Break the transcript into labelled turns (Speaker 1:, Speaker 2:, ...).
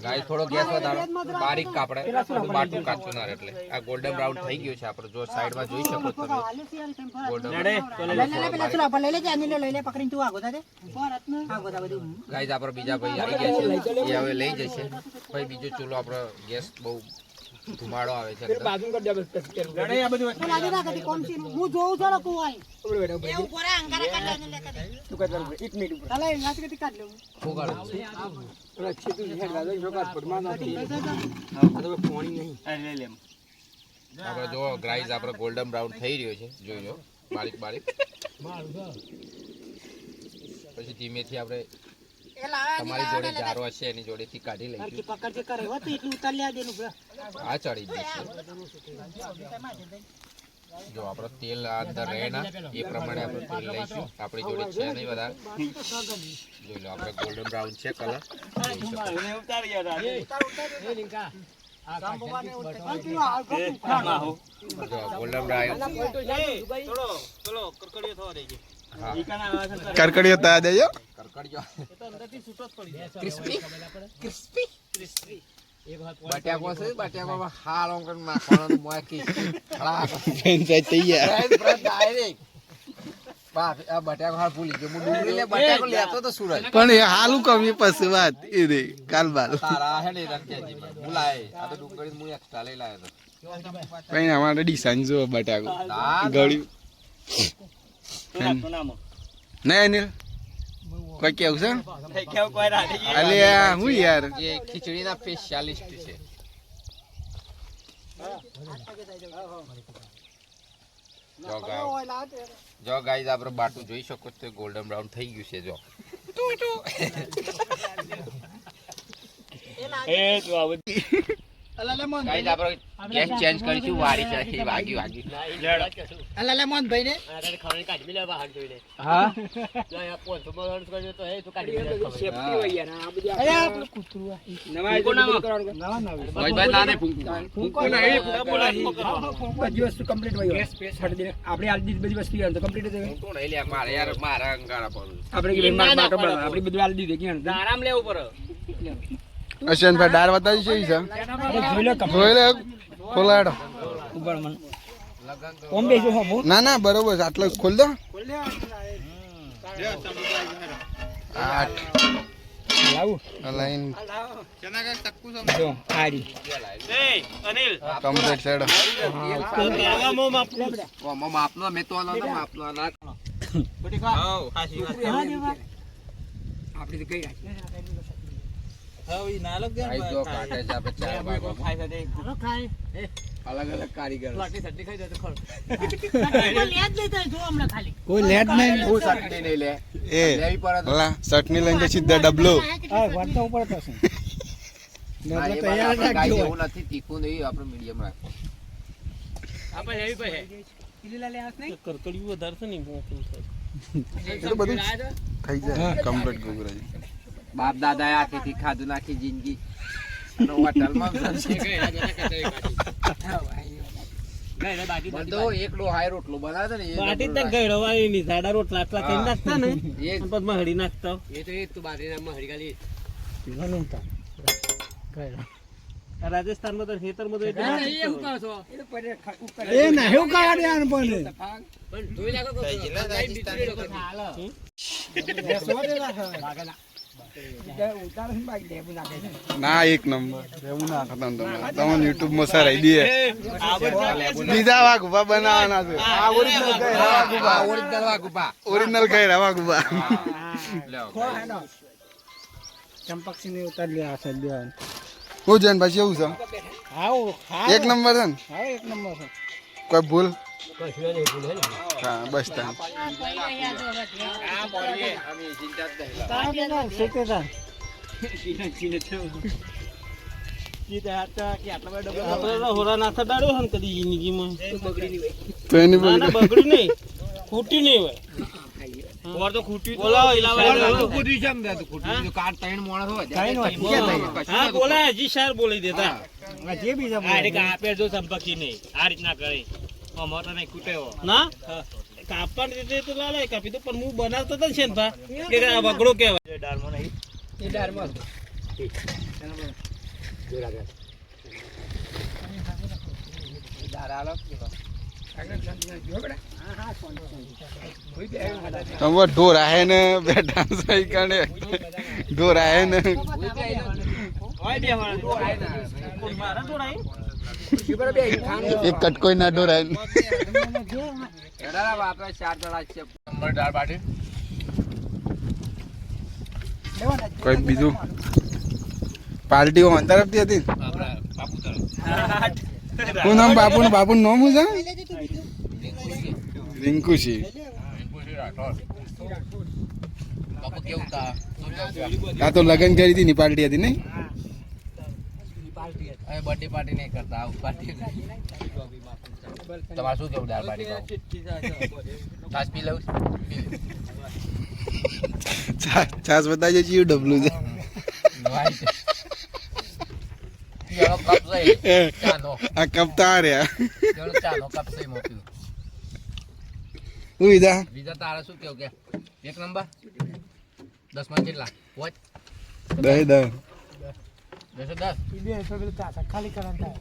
Speaker 1: Guys થોડો gas વધારો બારીક કાપડે બાટું કાચું ના રહે એટલે આ ગોલ્ડન બ્રાઉન થઈ ગયું છે આપણે જો સાઈડમાં જોઈ શકો તમે ગોલ્ડન ગાઈસ આપણે બીજા ભાઈ આવી ગયા છે એ હવે લઈ જશે ભાઈ બીજો ચૂલો આપણો ગેસ બહુ ધુમાડો આવે છે બાજુ કરી દે લડે આ બધું લાગે ના કદી કોમ છે હું જોઉં છું લોકો આઈ એ ઉપર અંગારા કાઢ લે લે તું કાઢ 1 મિનિટ ઉપર ચાલે નાચ કદી કાઢ લે ફોગાડો રક્ષિત તું હેડ ગાજો જોકાત પડમાં નથી આ તો પાણી નહીં લે લે આપણે જો ગાઈસ આપણો ગોલ્ડન બ્રાઉન થઈ રહ્યો છે જોજો બારીક બારીક પછી ધીમેથી આપણે તમારી જોડે જારો હશે એની જોડેથી કાઢી લઈશું પકડ જે કરે હો તો એટલું ઉતાર લે દેનું આ ચડી જશે જો આપણો તેલ અંદર રહે ના એ પ્રમાણે આપણે તેલ લઈશું આપણી જોડે છે નહીં વધારે જોઈ લો આપણે ગોલ્ડન બ્રાઉન છે કલર ઉતાર યાર એ લિંકા ગોલ્ડન બ્રાઉન ચલો કરકડીયો થવા દેજે કરકડીયો તા દેજો કરકડીયો એ તો અંદરથી છૂટો જ પડી જાય ક્રિસ્પી ક્રિસ્પી ક્રિસ્પી એક વાત બટાકો છે બટાકોમાં હાલો કર નાખવાનો મોય કી ખડા પંચાયત તૈયાર ડાયરેક્ટ બા આ બટાકો હાલ ભૂલી ગયો હું ડુંગળી લે બટાકો લેતો તો સુરજ પણ એ હાલું કમી પછી વાત એ રે કાલબાલ તારા હે ને રંકેજી ભૂલાય આ તો ડુંગળી હું એક્સ્ટ્રા લઈ લાયો તો કઈ ના અમારે ડીસાન જો બટાકો ગળ્યું નહીં અનિલ કોઈ કેવું છે કેવું કોઈ રાડી અલે હું યાર જે ખીચડીના સ્પેશિયાલિસ્ટ છે જો ગાઈસ આપણે બાટું જોઈ શકો છો ગોલ્ડન બ્રાઉન થઈ ગયું છે જો એ જો આ બધી ગાઈસ આપણે ગેસ ચેન્જ કરીશું વારી ચાહી વાગી વાગી અલા મોન ભાઈ ને અરે ખાવાની કાઢી મિલે બહાર જોઈને હા જો આ પોત બોલણ કર્યો તો એ તો કાઢી મિલે સેફટી હોય યાર આ બધી અરે આપણું કૂતરું નવા કરવાનું નવા ભાઈ ભાઈ નાને ફૂંકો ના એ બોલાઈ બધી વસ્તુ કમ્પ્લીટ હોય ગેસ સ્પેસ હટ દે આપણે આ બધી વસ્તુ યાર તો કમ્પ્લીટ જ હોય કોણ લે મારે યાર મારા અંગારા પર આપણે કે માટો બળ આપણે બધું આલ દીધે કે આરામ લેવું પર અશન ભાઈ ડાર બતાવી છે ઈસા જોઈ લે ખોલાડો ઉપર મન કોમ બેજો હો ના ના બરોબર આટલો ખોલ દો આઠ લાવ લાઈન ચના કા ટક્કુ સમજો આડી એ અનિલ કમ્પ્લીટ સેડ મો માપનો મે તો માપનો ના બટી ખા હા હાસી વાત આપડી તો કઈ હવે નાલક દે ભાઈ તો કાટે છે આપણે ચાર ભાગો ખાઈ છે હાલો ખાઈ અલગ અલગ કારીગર લાટી સટ્ટી ખાઈ જાય તો ખર લેટ લેતા જો હમણાં ખાલી કોઈ લેટ નહીં કોઈ સટ્ટી નહીં લે એ લેવી પડે તો સટની લઈને સીધા ડબલો હા વાટતા ઉપર તો છે ડબલો તૈયાર રાખજો એવું નથી તીખું નહીં આપણે મીડિયમ રાખો આપણે હેવી પર હે લીલા લે આસ નહીં કરકડિયું વધારે છે નહીં મોટું છે એ તો બધું થઈ જાય કમ્પ્લીટ ગોગરાજી બાપ દાદા આખી ખાધું નાખી જિંદગી અને હોટલમાં બધો એકલો હાય રોટલો બનાવતો ને બાટી તક ગળો વાળી ની સાડા રોટલા આટલા કરી નાખતા ને એ પદમાં હળી નાખતા એ તો એ તું બાટી નામમાં હળી ગાલી પીવાનું તા ગળો રાજસ્થાનમાં તો ખેતરમાં તો એટલે એવું કહો છો એ ના એવું કાઢે આન પણ જોઈ નાખો ના એક નંબર એવું ના ખતમ તમને યુટ્યુબ માં સર દે બીજા વાઘુબા બનાવવાના છે આ ઓરિજિનલ કઈ રવા ગુબા ચંપક્ષી ને ઉતાર લે આ સાહેબ દેવાન હું જન ભાઈ એવું છે એક નંબર છે ને હા એક નંબર છે કોઈ ભૂલ બસ બગડી નહીં ખૂટી નહીં હોય હજી શાર બોલી દેતા આપે જો સંપક્ષી નહીં આ રીતના કરે મોટા નહીં ખૂટ્યો ના કાપડ રીતે તો લાલે કાપી તો પણ હું બનાવતો તો છે ને ભા કે વગડો કહેવાય ડારમાં નહીં એ ડારમાં
Speaker 2: તમે ઢોર આહે ને બેઠા સહી કાઢે ઢોર આહે ને એક કટકોઈ ના ઢોર આહે કોઈ બીજું પાર્ટી ઓન તરફથી હતી શું નામ બાપુ બાપુ નામ શું છે રિંકુશી આ તો લગન કરી હતી ની પાર્ટી હતી નહીં
Speaker 1: બર્થડે પાર્ટી નહીં કરતા પાર્ટી તમારે શું કેવું દાળ પાર્ટી છાસ પી લઉં
Speaker 2: છાસ બતાવજો ચિયું ડબલું છે આ કપ તો આ રહ્યા શું વિધા
Speaker 1: બીજા તારા શું કેવું કે એક નંબર 10 માં કેટલા વોચ
Speaker 2: 10
Speaker 3: ખાલી કરવાનું થાય.